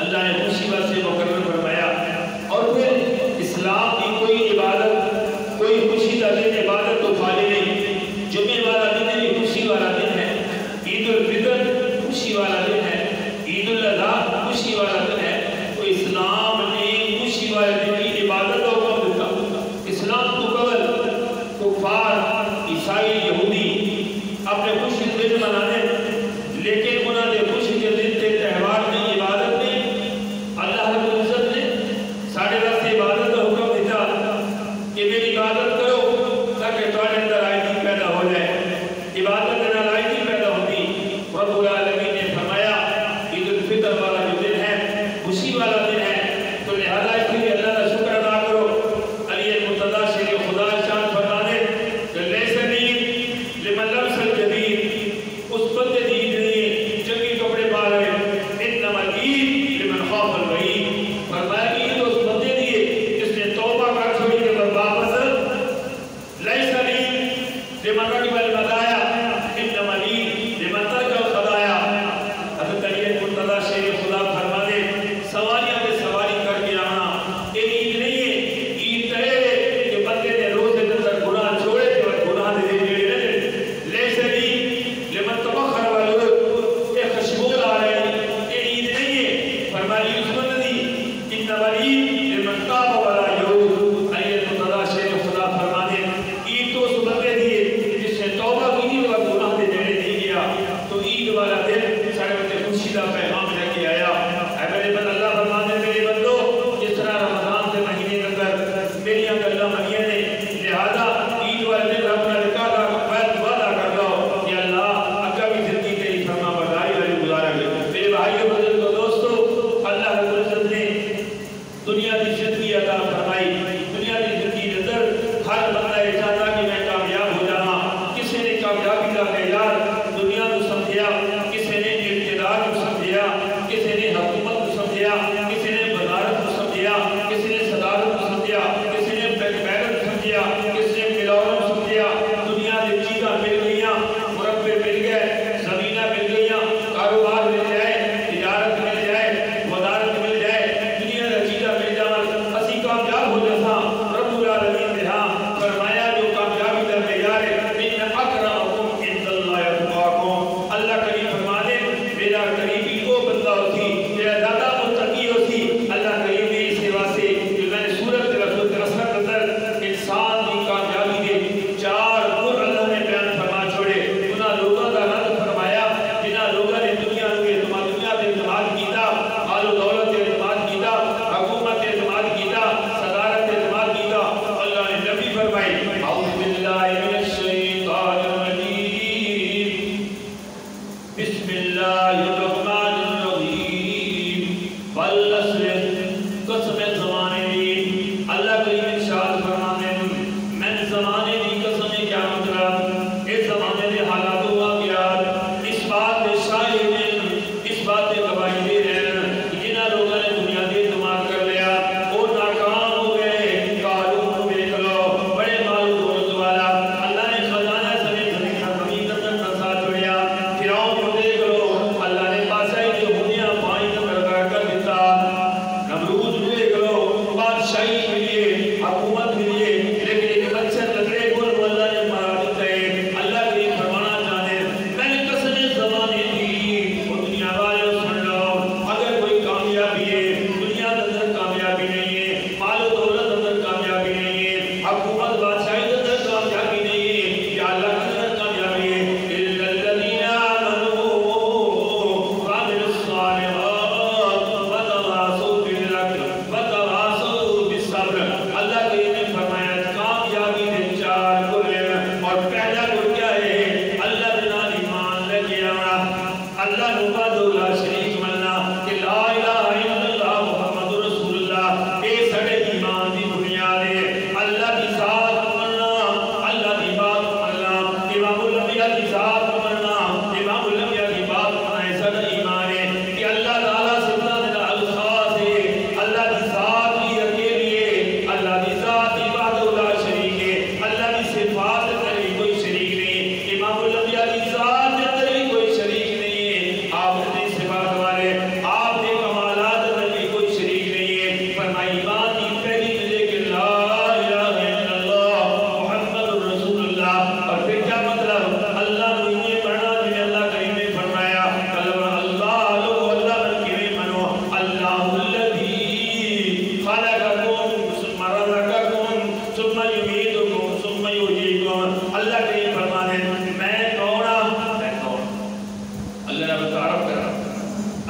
اللہ نے مصیبت سے مقرر فرمایا اور پھر اسلام کی کوئی عبادت کوئی کریم ارشاد فرماتے ہیں میں زمانے کی قسم کیا مطلب اس زمانے کے حالات ہوا گیا اس بات کے شاہد ہیں اس بات کے گواہی دے رہے ہیں جنہاں لوگوں نے دنیا کے اعتماد کر لیا وہ ناکام ہو گئے قارون دیکھ لو بڑے مال و دولت والا اللہ نے خزانہ سمیت زمین حرمی کر نسا چھوڑیا فرعون کو دیکھ لو اللہ نے بادشاہی کی دنیا پانی کر دیتا نمرود دیکھ لو بادشاہی کے لیے حکومت کے لیے لیکن ایک اچھے لگڑے کو اللہ نے مارا دیتا ہے اللہ کے فرمانا چاہتے میں نے قسم زمانے دی وہ دنیا والے سن لو اگر کوئی کامیابی ہے دنیا کے اندر کامیابی نہیں ہے مال و دولت اندر کامیابی نہیں ہے حکومت بادشاہی کے اندر کامیابی نہیں ہے یا اللہ کے اندر کامیابی ہے الا الذين آمنوا وعملوا الصالحات وتواصوا بالحق وتواصوا بالصبر اللہ کے نے فرمایا کامیابی کے چار گن اور پہلا گن کیا ہے اللہ کے نام ایمان لے کے آنا اللہ نو لا شریک مننا کہ لا الہ الا اللہ محمد رسول اللہ اے سڑے ایمان دی بنیاد ہے اللہ کی ذات مننا اللہ کی بات مننا امام الانبیاء کی ذات مننا امام الانبیاء کی بات مننا سڑا ایمان ہے کہ اللہ تعالیٰ صفات الخاص ہے اللہ کی ذات ہی اکیلی ہے اللہ کی ذات ہی وحدہ لا شریک ہے اللہ کی صفات اندر بھی کوئی شریک نہیں امام الانبیاء کی ذات اندر بھی کوئی شریک نہیں ہے آپ نے صفات والے آپ نے کمالات اندر بھی کوئی شریک نہیں ہے فرمائی ایمان کی پہلی ملے کہ لا الہ الا اللہ محمد رسول اللہ اور پھر کیا مطلب اللہ کو یہ پڑھنا جنہیں اللہ کریم نے فرمایا کلمہ اللہ لو اللہ بن کے منو اللہ الذی خلقکم ثم رزقکم ثم یمیتکم ثم یحییکم اللہ کریم فرماتے ہیں میں کون اللہ نے تعارف کرا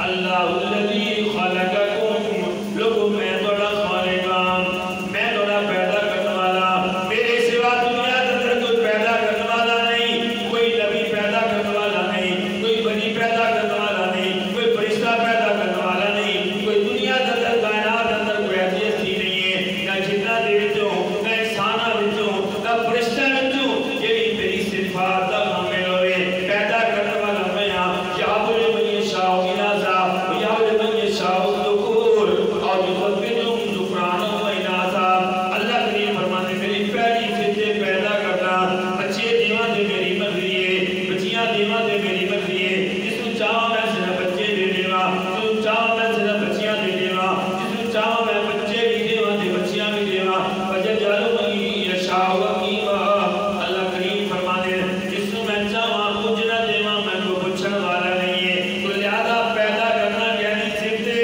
اللہ الذی خلقکم لوگوں میں توڑا خالقام میں توڑا پیدا کرنے والا میرے سوا دنیا کے اندر کوئی پیدا کرنے والا نہیں کوئی نبی پیدا کرنے والا نہیں کوئی بنی پیدا کرنے والا نہیں کوئی فرشتہ پیدا کرنے والا نہیں کوئی دنیا کے اندر کائنات کے اندر کوئی ایسی ہستی نہیں ہے نہ جنہ دے وچوں نہ انساناں وچوں نہ فرشتہ وچوں جڑی میری صفات دا کامل ہوئے پیدا کرنے والا میں ہاں یاد لے من یشاء اناسا یاد لے من یشاء الذکور اور یثبتهم ذکرانا و اناسا اللہ کریم فرماتے میری پہلی فطرے پیدا کرنا بچے دیواں دے میری مرضی ہے بچیاں دیواں دے میری مرضی ہے جس کو چاہوں میں صرف بچے دے دیواں جس کو چاہوں میں صرف بچیاں دے دیواں جس کو چاہوں میں بچے بھی دیواں دے بچیاں بھی دیواں وجعل من یشاء عقیما اللہ کریم فرماتے جس کو میں چاہوں کچھ نہ دیواں میں کو پوچھنے والا نہیں ہے تو لہذا پیدا کرنا یعنی صفتے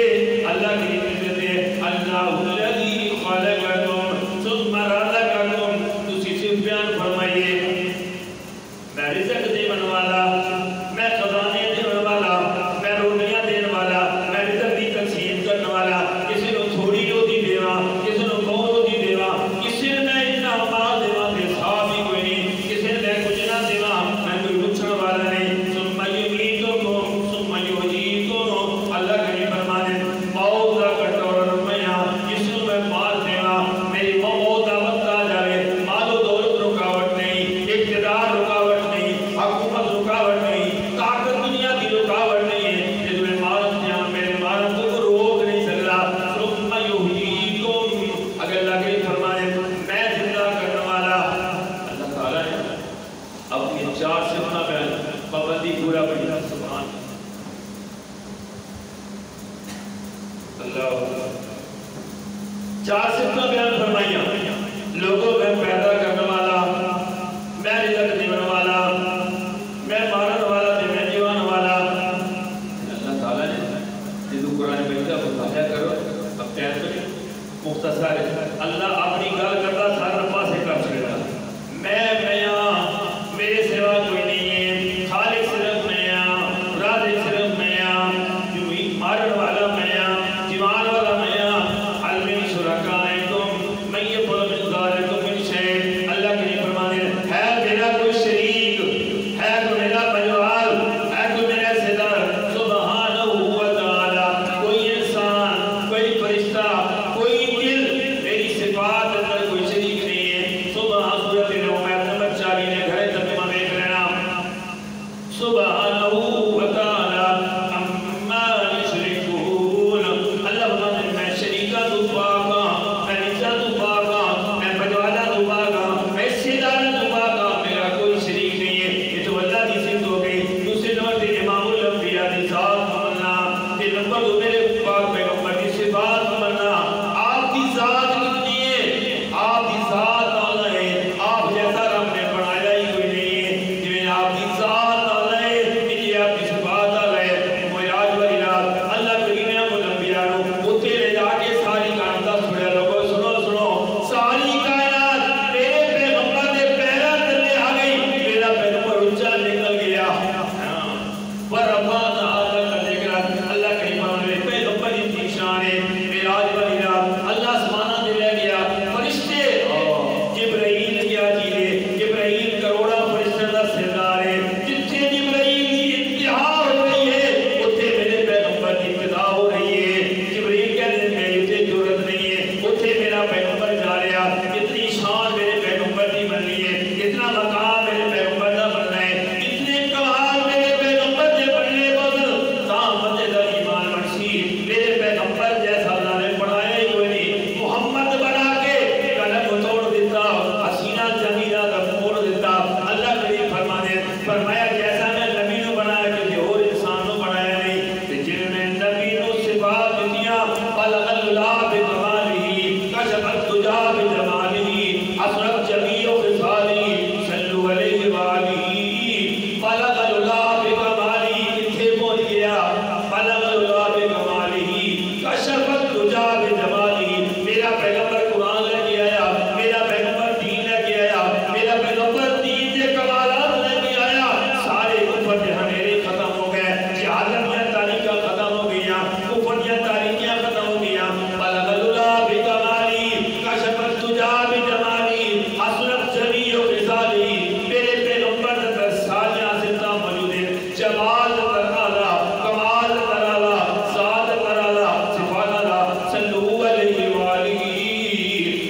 اللہ کی صفت ہے اللہ الذی خلقکم ثم رزقکم دوسری صفت بیان فرمائیے میں رزق دینے والا میں خزانے دینے والا میں روٹیاں دینے والا میں رزق دی تقسیم کرنے والا کسی کو تھوڑی روٹی دیواں کسی کو بہت روٹی دیواں کسی نے میں اتنا مال دیواں بے حساب ہی کوئی نہیں کسی نے میں کچھ نہ دیواں میں کوئی پوچھنے والا نہیں ثم یمیتکم ثم یحییکم اللہ کریم فرماتے موت کا کٹورا میں جس کو میں مار دیواں میری موت کا وقت آ جائے مال و دولت رکاوٹ نہیں اقتدار رکاوٹ نہیں حکومت رکاوٹ نہیں طاقت دنیا کی رکاوٹ نہیں ہے جس میں مارت دیا میرے مارت کو روک نہیں سکتا ثم یحییکم اگر اللہ کریم فرماتے میں زندہ کرنے والا اللہ تعالیٰ نے اپنی چار صفتاں بیان پابندی پورا پڑھی سبحان اللہ چار صفتاں بیان فرمائیاں لوگوں میں پیدا کرنے والا میں رزق دینے والا میں مارن والا میں جیوان والا اللہ تعالیٰ نے جدو قرآن میں کیا بتایا کرو اب تیار کریں مختصر ہے اللہ اپنی گل کرتا سارا پاسے کر چھڑا میں یہاں میرے سوا کوئی نہیں ہے خالق صرف میں یہاں رازق صرف میں یہاں جو مارن والا میں یہاں جیوان والا میں یہاں علم شرکائکم میں یہ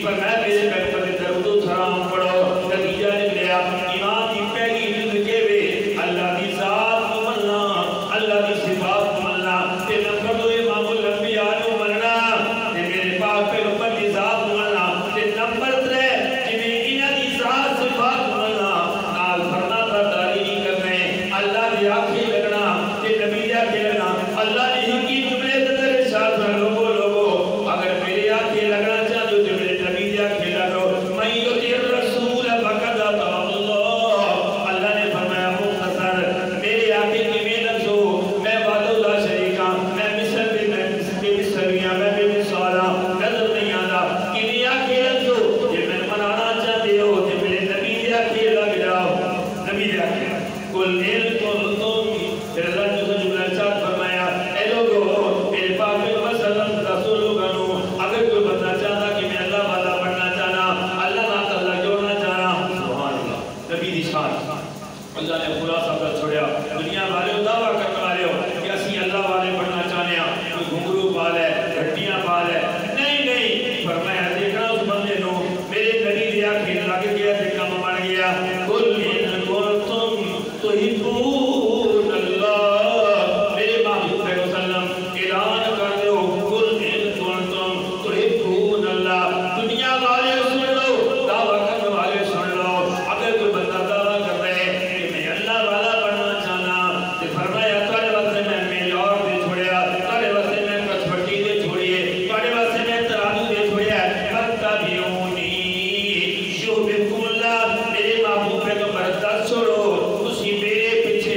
فرمایا میرے پیغمبر پر درود و سلام پڑھو نتیجہ نکلیا ایمان دی پہلی جز کے وے اللہ دی ذات کو مننا اللہ دی صفات کو مننا تے نمبر 2 امام الانبیاء کو مننا تے میرے پاک پیغمبر دی ذات کو مننا تے نمبر 3 جویں انہاں دی ذات صفات کو مننا نال فرما برداری نہیں کرنے اللہ دی آنکھیں لگنا تے نبی دی آنکھیں لگنا اللہ نے ہی کی جملے تے ارشاد کر لوگو اگر میرے آنکھیں لگنا چاہتے ہو تے میرے نبی دی آنکھیں لگو میں یطیع الرسول فقد اطاع اللہ اللہ نے فرمایا مختصر میرے آنکھیں کی میں لفظو میں وحدہ لا شریک ہوں میں مثل بھی میں مثلیاں میں بے مثالا نظر نہیں آتا کہ میں آنکھیں لفظو یہ میں منانا چاہتے ہو تے میرے نبی دی آنکھیں لگ جاؤ نبی دی آنکھیں کل نیل کو تم پھر اللہ نے اسے جملہ ارشاد فرمایا اے لوگو میرے پاک پیغمبر صلی اللہ علیہ وسلم رسول لوگوں اگر کوئی بندہ چاہتا کہ میں اللہ والا بننا چاہنا اللہ نہ تعالیٰ جوڑنا چاہنا سبحان اللہ نبی دی شان اللہ نے خلاصہ کر چھوڑیا دنیا والے دعویٰ کرنے والے ہو کہ اسی اللہ والے بننا چاہنے ہیں کوئی گھنگرو پال ہے گھٹیاں پال ہے نہیں فرمایا دیکھنا اس بندے نو میرے نبی دی آنکھیں لگ گیا تے کام بن گیا کل ان کنتم تحبون اللہ میرے محبوب صلی اللہ علیہ وسلم اعلان کر دو کل ان کنتم تحبون اللہ دنیا والے سن لو دعویٰ کرنے والے سن لو اگر کوئی بندہ دعویٰ کر رہے کہ میں اللہ والا بننا چاہنا تو فرمایا تھوڑے واسطے میں میلور دے چھوڑیا تھوڑے واسطے میں کچھپٹی دے چھوڑیے تھوڑے واسطے میں ترازو دے چھوڑیا فاتبعونی یحببکم اللہ میرے محبوب پیغمبر دس چھوڑو اسی میرے پیچھے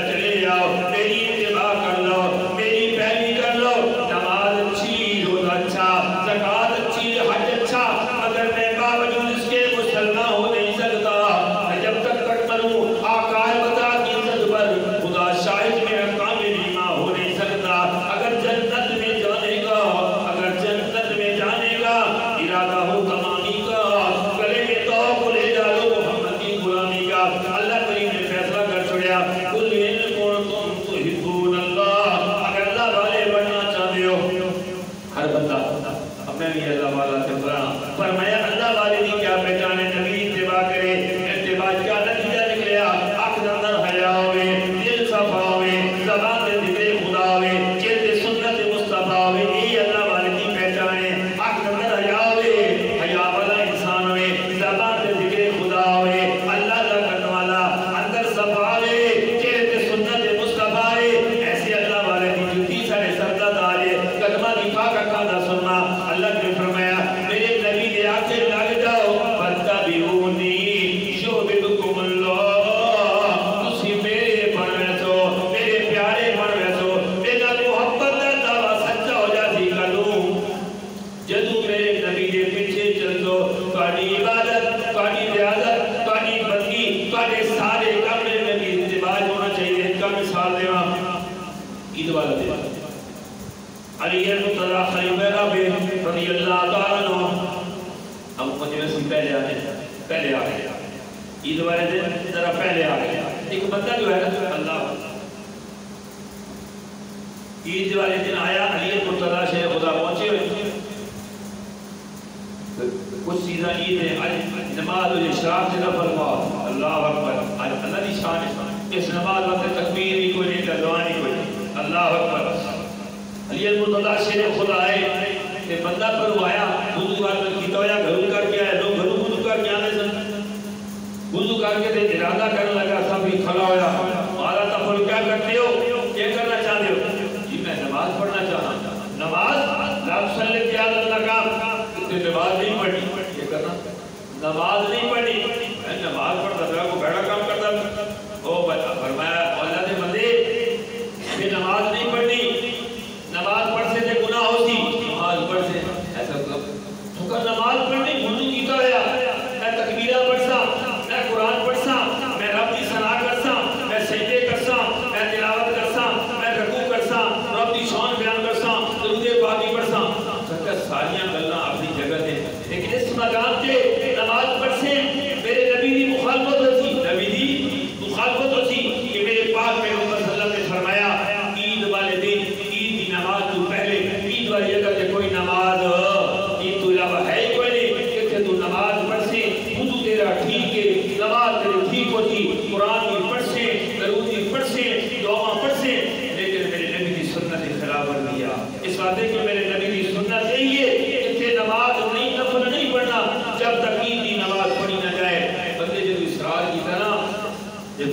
چلے جاؤ میری اتباع کر لو میری پیروی کر لو نماز اچھی روزہ اچھا زکوٰۃ اچھی حج اچھا مگر میں باوجود اس کے مسلمان ہو نہیں سکتا جب تک کروں آقا بتا کی عزت پر خدا شاہد میرا کامل ایمان ہو نہیں سکتا اگر جنت میں جانے کا اگر جنت میں جانے کا ارادہ ہو تمامی کا گلے میں توق لے ڈالو محمد کی غلامی کا اللہ کریم نے فیصلہ کر چھوڑیا کل ان کنتم تحبون اللہ اگر اللہ والے بننا چاہتے ہو ہر بندہ اپنے بھی اللہ والا سے پرانا فرمایا اللہ والے دی کیا پہچان ہے نبی اتباع کرے اتباع کا نتیجہ نکلیا آنکھ اندر حیا ہوئے دل صفا ہوئے زبان سے ذکر خدا ہوئے چہرے سنت مصطفیٰ ہوئے یہ اللہ والے دی پہچان ہے آنکھ اندر حیا ہوئے حیا والا انسان ہوئے زبان سے ذکر خدا ہوئے اللہ کا کرنے والا اندر صفا ہوئے چہرے سنت مصطفیٰ ہوئے ایسے اللہ والے دی جوتی سارے سردہ دارے قدمہ دفاع کا قادہ سننا اللہ نے فرمایا میرے نبی دے آنکھیں لگ جاؤ فاتبعونی یحببکم اللہ تسی میرے بن ویسو میرے پیارے بن ویسو میرا محبت دا دعویٰ سچا ہو جاتی کلوں جدو میرے نبی دے پیچھے چل دو تواڈی عبادت تواڈی ریاضت تواڈی بندگی تواڈے سارے کام میرے نبی دی اتباع ہونا چاہیے اس کا مثال دیواں عید والا دن علی المرتضی خلیفہ رب رضی اللہ تعالیٰ عنہ ہم مجھے سے پہلے آ گئے عید والے دن ذرا پہلے آ گئے ایک بندہ جو ہے اللہ عید والے دن آیا علی المرتضی شیخ خدا پہنچے ہوئے کچھ چیزاں عید ہے آج نماز الاشراق سے نفل ہوا اللہ اکبر آج اللہ کی شان ہے اس نماز وقت تکبیر بھی کوئی نہیں ترجمانی کوئی نہیں اللہ اکبر علی المرتضی شیخ خدا آئے کہ بندہ پر آیا وضو کر کے کیتا ہوا گھروں کر کے آئے لوگ گھروں وضو کر کے آنے سن وضو کر کے ارادہ کرنے لگا سب بھی کھڑا ہوا مالا تفل کیا کرتے ہو کیا کرنا چاہتے ہو جی میں نماز پڑھنا چاہتا نماز لا تصلی فی ھذا المقام نماز نہیں پڑھی کیا کرنا نماز نہیں پڑھی میں نماز پڑھتا تھا کو بیڑا کام کرتا تھا او بچہ فرمایا اللہ نے بندے یہ نماز نہیں پڑھی نماز پڑھ سے تے گناہ ہوتی نماز پڑھ سے ایسا تو کر نماز پڑھنے وضو کیتا ہوا میں تکبیرہ پڑھسا میں قرآن پڑھسا میں رب کی ثنا کرسا میں سجدے کرسا میں تلاوت کرسا میں رکوع کرسا رب کی شان بیان کرسا درود پاکی پڑھسا سکتا ساریاں گلاں اپنی جگہ دے لیکن اس مقام تے نماز پڑھ سے میرے نبی دی مخالفت ہوتی نبی دی مخالفت ہوتی کہ میرے پاک پیغمبر صلی اللہ علیہ وسلم نے فرمایا عید والے دن عید کی نماز تو پہلے عید والی جگہ تے کوئی نماز عید تو علاوہ ہے ہی کوئی نہیں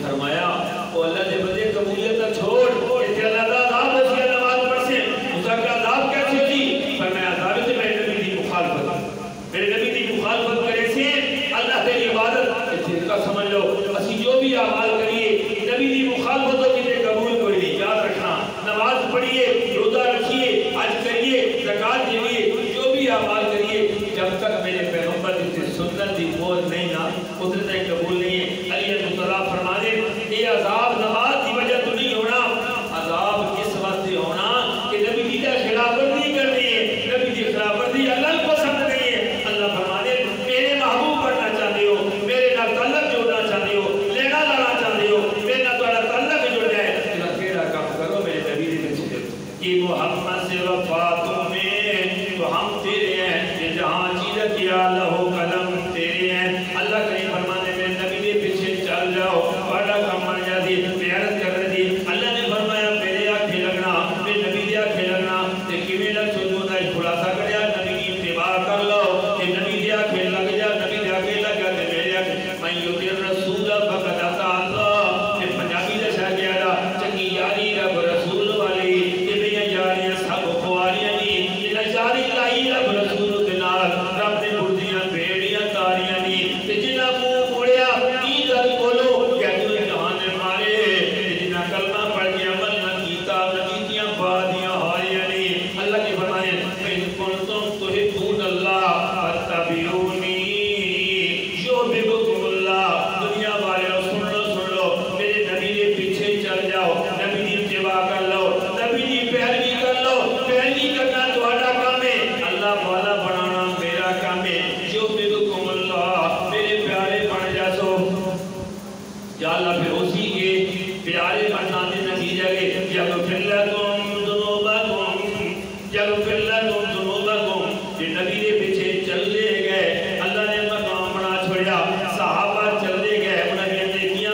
فرمایا او اللہ دے بندے قبولیت کا چھوڑ کہ اللہ کا عذاب ہو سی نماز پڑھ سے اس کا عذاب کیسے ہوتی فرمایا عذاب سے میرے نبی دی مخالفت میرے نبی دی مخالفت کرے سے اللہ تیری عبادت اس کا سمجھ لو اسی جو بھی اعمال کریے نبی دی مخالفت ہو کتے قبول کوئی نہیں یاد رکھنا نماز پڑھیے روزہ رکھیے حج کریے زکات دیجیے جو بھی اعمال کریے جب تک میرے پیغمبر کی سنت کی موت نہیں نا اتنے تک قبول نہیں ہے علی مطلع فرمانے یہ عذاب نماز کی وجہ تو نہیں ہونا عذاب اس واسطے ہونا کہ نبی کی خلاف ورزی کرنی ہے نبی کی خلاف ورزی اللہ پسند نہیں ہے اللہ فرمانے میرے محبوب بننا چاہتے ہو میرے نال تعلق جوڑنا چاہتے ہو لینا لانا چاہتے ہو میرے نال تھوڑا تعلق جڑ جائے پھر کام کرو میرے نبی کے پیچھے کہ محمد سے وفا تمہیں تو ہم تیرے ہیں یہ جہاں چیز کیا لہو قلم تیرے ہیں اللہ کریم فرمانے میں نبی کے پیچھے چل جاؤ بڑا کام بن جاتی پیارت کر رہی اللہ نے فرمایا میرے آنکھیں لگنا میرے نبی دے آنکھیں لگنا لیکن میں لگ چھوڑوں دا خلاصہ کریا نبی کی اتباع کر لو کہ نبی دے آنکھیں لگ جا نبی دے آنکھیں لگ جا میرے آنکھیں میں یوتی رسول فقط آتا اللہ کہ پنجابی دے شاہ گیا دا چنگی یاری رب رسول والی کہ میں یاریاں سب خواریاں نہیں کہ نجاری لائی رب رسول کے نال رب نے بردیاں بیڑیاں تاریاں نہیں کہ جنہ منہ موڑیا کی در کولو کہ جو جہان مارے کہ جنہ کلمہ پڑھ کے عمل نہ کیتا نتیجیاں بادیاں ہاریاں نہیں اللہ کے فرمانے ان کنتم تحبون اللہ فاتبعونی یحببکم اللہ دنیا والے سن لو میرے نبی کے پیچھے چل جاؤ نبی کی اتباع کر لو نبی کی پیروی کر لو پیروی کرنا تمہارا کام ہے اللہ والا بنانا میرا کام ہے یحببکم اللہ میرے پیارے بن جاسو یا اللہ پھر اسی کے پیارے بننا دے نتیجہ کے یغفر لکم ذنوبکم یغفر لکم ذنوبکم یہ نبی کے پیچھے چلتے گئے اللہ نے مقام بنا چھوڑیا صحابہ چلتے گئے انہوں نے نیکیاں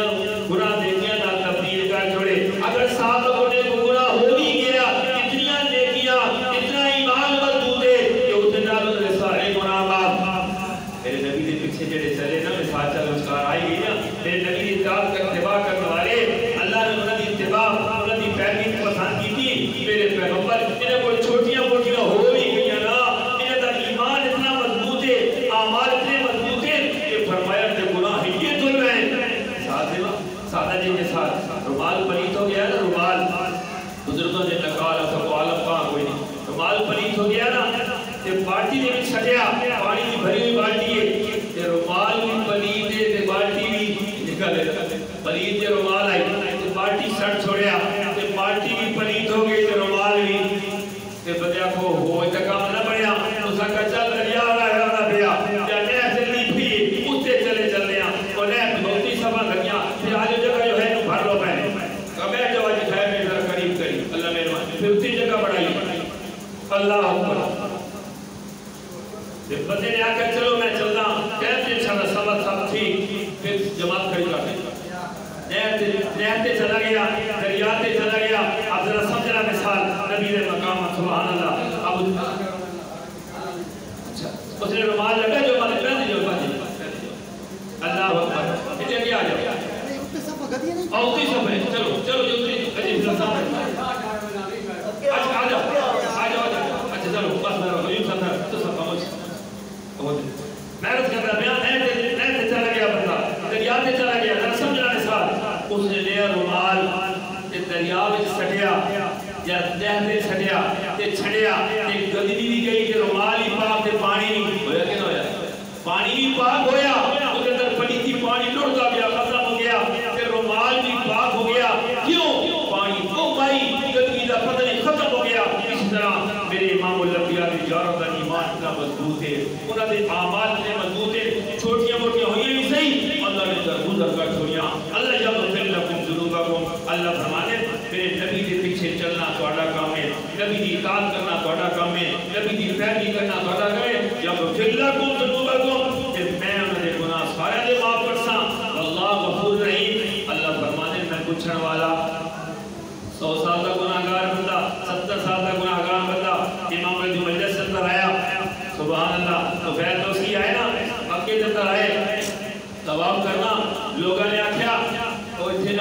گناہ نیکیاں نہ تبدیل کر چھوڑے اگر صحابہ نے گناہ ہو بھی گیا اتنی نیکیاں اتنا ایمان مضبوط ہے کہ اس نے نال انہوں نے سارے گناہ معاف میرے نبی کے پیچھے جڑے چلے نا میں ساتھ چل مسکار آئی گئی نا میرے نبی کی اطاعت کا اتباع کرنے والے اللہ نے انہوں کی اتباع انہوں کی پیروی پسند کی تھی میرے پیغمبر انہیں کوئی چھوٹیاں موٹیاں ہو بھی گئی نا انہیں کا ایمان اتنا مضبوط ہے اعمال اتنے مضبوط ہے کہ فرمایا کہ گناہ یہ دل میں سادہ جی کے ساتھ رومال پلیت ہو گیا نا رومال بزرگوں نے لکالا سب عالم کہاں کوئی نہیں رومال پلیت ہو گیا نا کہ بالٹی نے بھی چھٹیا پانی کی بھری ہوئی بالٹی ہے کہ رومال بھی پلیت ہے کہ بالٹی بھی نکل ہے پلیت ہے رومال آئی کہ بالٹی سڑ چھوڑیا کہ بالٹی بھی پلیت ہو گئی کہ رومال بھی کہ بدیا کو ہوئے تکام نہ بڑھیا اس کا چل دریا رہا پیا یا نیف سے لی پھی اس سے چلے چلیا اور نیف بہتی سبا لگیا پھر آج جگہ جو ہے بھر لو پہنے کبھی جو آج ہے میں ذرا قریب کری اللہ مہربانی پھر اسی جگہ بڑھائی اللہ اکبر بندے نے آ کر چلو میں چلتا کہتے انشاءاللہ سبت سب تھی پھر جماعت کھڑی کر دی نہتے چلا گیا دریاتے چلا گیا اب ذرا سمجھنا مثال نبی نے مقام سبحان اللہ اب اس نے رومال لگا جو مانے پہنے جو پہنے اللہ اکبر اتنے بھی آ جاؤ اوتی سب ہے چلو چلو جو عجیب لسان اچھا آ جاؤ اچھا چلو بس میں رہو یوں سندر تو سب پہنچ محنت کر رہا بیان نہتے چلا گیا بندہ دریاتے چلا گیا ذرا سمجھنا مثال اس نے لیا رومال دریا میں سٹیا یا نہتے سٹیا تے چھڑیا تے گدی بھی گئی کہ رومال ہی پاک تے پانی نہیں ہویا کہ نہ ہویا پانی بھی پاک ہویا اس اندر پلیتی پانی لڑتا گیا ختم ہو گیا تے رومال بھی پاک ہو گیا کیوں پانی کو بھائی گدی دا پتہ نہیں ختم ہو گیا اس طرح میرے امام الانبیاء کی جاروں کا ایمان اتنا مضبوط ہے انہوں نے اعمال اتنے مضبوط ہے چھوٹیاں موٹیاں ہوئی بھی صحیح اللہ نے درگزر کر چھوڑیاں اللہ یغفر لکم ذنوبکم اللہ فرمانے میرے نبی کے پیچھے چلنا تہاڈا کام ہے نبی کی اطاعت کرنا تہاڈا کام ہے نبی کی پیروی کرنا تہاڈا کام ہے یغفر لکم ذنوبکم کہ میں انہوں نے گناہ سارے دے معاف کرساں اللہ غفور رحیم اللہ فرمانے میں پوچھنے والا 100 سال کا گناہگار بندہ 70 سال کا گناہگار بندہ امام علی مجلس سے اندر آیا سبحان اللہ تو فیض دوستی آئے نا مکے سے اندر آئے طواف کرنا لوگوں نے آکھیا وہ اتھے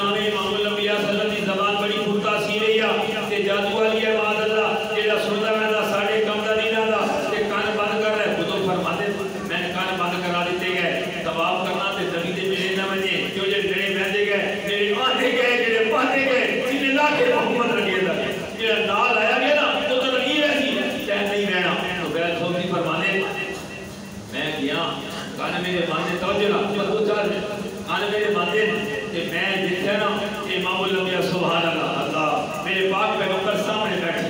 میرے باندے توجہ نہ تو چار آنے میرے باندے کہ میں دیکھا نا امام الانبیاء سبحان اللہ اللہ میرے پاک پیغمبر سامنے بیٹھے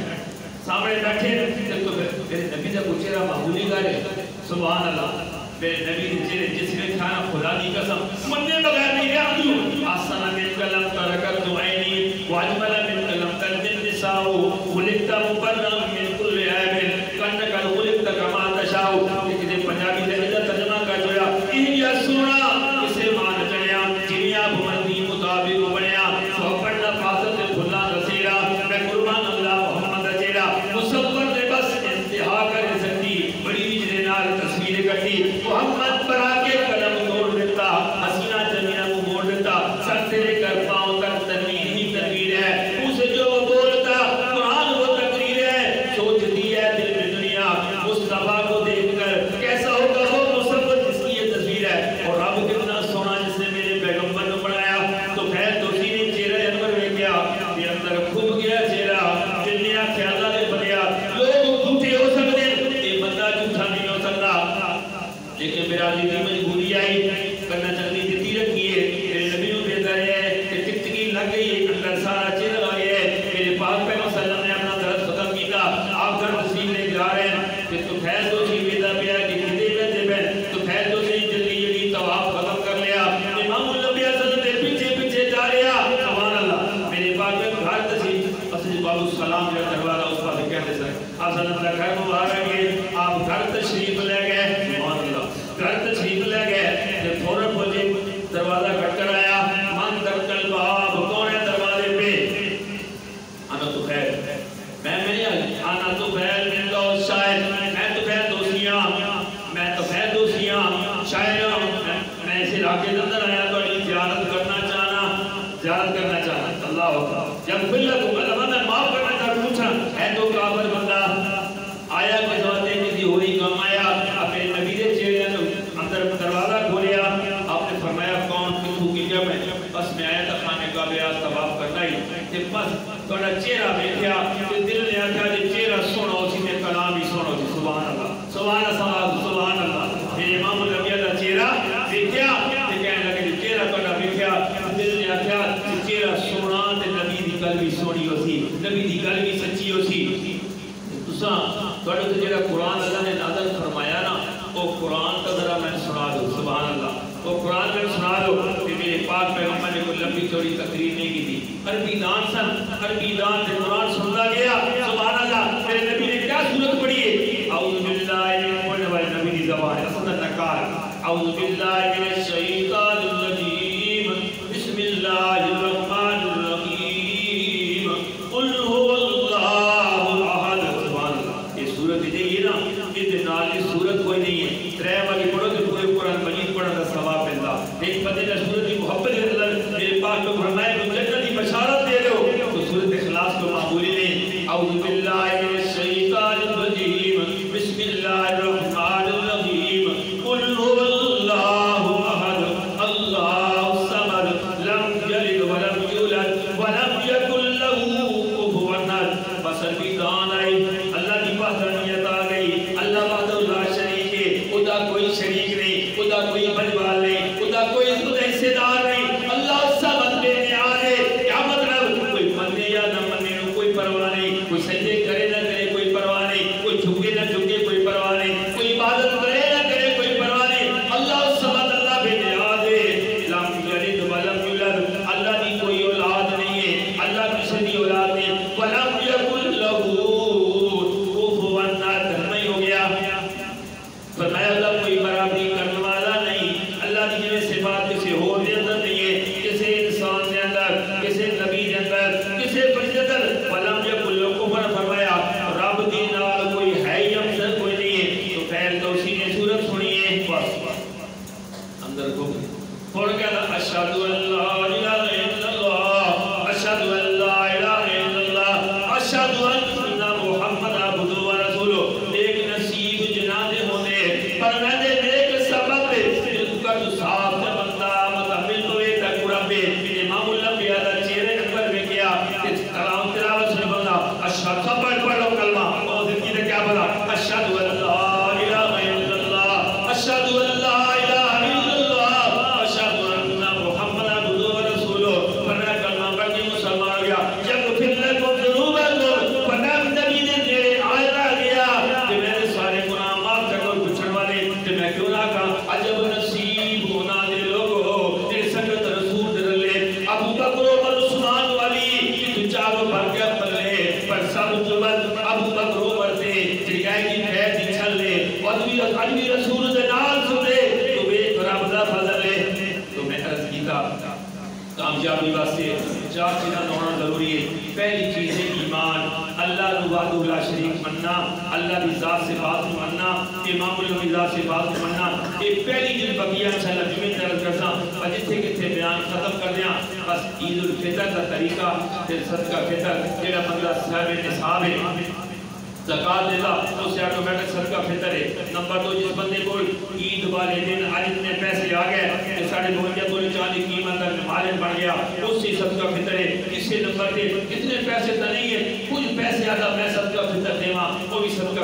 تو میرے نبی کا کوئی چہرہ معمولی کا ہے سبحان اللہ میرے نبی کے چہرے جس میں کھانا خدا کی قسم مننے بغیر نہیں رہا دوں آسانہ من کلم ترکت عینی واجمل من کلم ترد النساء خلقت مبرم من کل عیب کنک خلقت کما تشاء لیکن پنجابی سے ادھر ترجمہ کر جویا یہ سونا اسے مان چڑیا جنیا بمندی مطابق بنیا سوپڑنا فاصل کھلا رسیرا میں قربان اللہ محمد چہرہ مصور نے بس انتہا کر سکتی بڑی وجہ نال تصویر کٹی محمد پر آکے قدم توڑ دیتا حسینہ جمینہ کو موڑ دیتا سر سے لے کر پاؤں تک تنویر ہی تنویر ہے اسے جو بولتا قرآن وہ تقریر ہے سوچتی ہے دل میں دنیا مصطفیٰ کو دیکھ کر کیسا ہوگا وہ مصور جس کی یہ تصویر ہے اور رب کتنا سونا جس نے میرے پیغمبر کو بنایا تو خیر تو سینے چہرہ انور میں گیا یہ اندر کھب گیا چہرہ دنیا خیالہ میں بنیا لوگ جھوٹے ہو سکتے یہ بندہ جھوٹا نہیں ہو سکتا لیکن میرا علی کی مجبوری آئی کرنا چلنی دیتی رکھی ہے میرے نبی نے بہتر ہے کہ ٹکٹکی لگ گئی ہے اندر سارا چہرہ آئی ہے میرے پاک پیغمبر صلی اللہ علیہ وسلم نے اپنا درد ختم کیتا آپ گھر تسلیم لے جا رہے ہیں کہ تو خیر تو سی بیدہ پیا کہ کتے بیتے بین تو خیر تو سی جلدی جلدی طواف ختم کر لیا امام الانبیاء صلی اللہ علیہ وسلم پیچھے جا رہا سبحان اللہ میرے پاک پیغمبر گھر تسلیم اصلی بابو السلام جو دروازہ اس پر کہتے سر آپ صلی اللہ علیہ وسلم مبارک ہے آپ گھر تشریف لے گئے سبحان اللہ گھر تشریف لے گئے جب فوراً پہنچے دروازہ کھٹ کر آیا من دخل باب کون ہے دروازے پہ آنا تو خیر میں نہیں آنا تو خیر من دوست شاید میں تو خیر دوستیاں شاید میں اسے علاقے کے اندر آیا تو زیارت کرنا چاہنا اللہ ہوتا جب پھر لگو اللہ میں معاف کرنا چاہتا پوچھا ہے تو کافر بندہ آیا کہ ذاتے کسی ہوئی کام آیا اپنے نبی دے چہرے اندر دروازہ کھولیا آپ نے فرمایا کون کتھو کی جب ہے بس میں آیا تھا خانے کا بیاس طواف کرنا ہی کہ بس تھوڑا چہرہ بیٹھیا کہ دل نے آکھا کہ چہرہ سنو اسی میں کلام ہی سنو جی سبحان اللہ سبحان اللہ پھر امام الانبیاء کا چہرہ بیٹھیا کہ کہنے لگے کہ چہرہ تھوڑا بیٹھیا دل نے آکھا کہ چہرہ سونا تے نبی دی گل بھی سونی ہو سی نبی دی گل بھی سچی ہو سی تساں تھوڑے تو جڑا قرآن اللہ نے نازل فرمایا نا وہ قرآن کا ذرا میں سنا دو سبحان اللہ وہ قرآن میں سنا دو کہ میرے پاک پیغمبر نے کوئی لمبی چوڑی تقریر نہیں کی تھی عربی دان سے قرآن سنتا گیا سبحان اللہ میرے نبی نے کیا صورت پڑھی ہے اعوذ باللہ من پڑھنے والے نبی کی زبان ہے اصل نکار اعوذ باللہ من الشیطان الرجیم بسم اللہ الرحمن الرحیم قل هو اللہ احد سبحان اللہ یہ صورت یہ نا یہ نالی صورت کوئی نہیں ہے ترے والی پڑھو کہ پورے قرآن مجید پڑھنے کا ثواب ملتا ایک بندے نے صورت کی محبت کے اندر میرے پاک کو فرمایا کہ جنت کی بشارت دے دو تو صورت اخلاص کو معمولی نہیں اعوذ باللہ من الشیطان الرجیم بسم اللہ الرحمن الرحیم قل هو اللہ احد اللہ الصمد لم یلد ولم یولد ولم یکن له کفوا احد بس عربی دان آئی اللہ کی وحدانیت آ گئی اللہ وحدہ لا شریک ہے خدا کوئی شریک نہیں خدا کوئی بنوال نہیں خدا کوئی حصے دار نہیں اللہ سمجھ بے نیاز ہے کیا مطلب کوئی منے یا نہ منے کوئی پرواہ نہیں کوئی سجدے کرے نہ کرے کوئی پرواہ نہیں کوئی جھکے نہ جھکے کوئی پرواہ نہیں کوئی عبادت کرے نہ کرے کوئی پرواہ نہیں اللہ سمجھ اللہ بے نیاز ہے لم یلد ولم یولد اللہ کی کوئی اولاد نہیں ہے اللہ کسی کی اولاد نہیں ولم یکن له کفوا احد نہیں ہو گیا فرمایا اللہ کوئی برابری کرنے والا نہیں اللہ کی جو صفات کسی اور دے اندر نہیں ہے کسی انسان دے اندر کسی نبی دے اندر کسی فرشتے دے اندر ولم یکن له کفوا فرمایا رب دی نال کوئی ہے ہی ہمسر کوئی نہیں ہے تو پہل تو اسی نے صورت سنی ہے بس اندر کو پڑھ کے اشہد ان لا الہ الا اللہ اشہد ان لا الہ الا اللہ اشہد ان محمد عبدہ و رسولہ ایک نصیب جنازے ہونے پر میں نے ایک سبب جس کا تو صاحب سے بندہ متحمل ہوئے تک رب امام الانبیاء دا چہرے اکبر میں کیا کہ کلام تلاوت سے بندہ اشہد سب پڑھ لو کلمہ اور زندگی نے کیا بولا اشہد ان لا الہ الا اللہ اشہد ان لا الہ عجب نصیب ہونا دے لوگو تیرے سنگت رسول درلے ابو بکر عمر عثمان والی کہ تو چاروں بھر کے پلے پر سب جبت ابو بکر عمر دے تیری آئی کی پھیر دی چھل لے عجبی رسول دے نال سنے تو ایک رب دا فضل لے تو میں عرض کیتا کامیابی واسطے چار چیزیں ہونا ضروری ہے پہلی چیز ہے ایمان اللہ وحدہ لا شریک مننا اللہ کی ذات صفات کو مننا امام کی ذات صفات کو مننا یہ پہلی چیز بقیہ انشاءاللہ جمعے درد کرنا اور جتنے کتنے بیان ختم کر دیا بس عید الفطر کا طریقہ پھر صدقہ فطر جیڑا بندہ صاحب نصاب ہے زکاة دیتا تو سے آٹومیٹک صدقہ فطر ہے نمبر 2 جس بندے کو عید والے دن آج اتنے پیسے آگئے کہ ساڑھے بھونجہ تولی چاندی قیمت کا مالک بن گیا اس سے صدقہ فطر ہے اس سے نمبر 3 اتنے پیسے تو نہیں ہے کچھ پیسے آتا میں صدقہ فطر دیواں وہ بھی صدقہ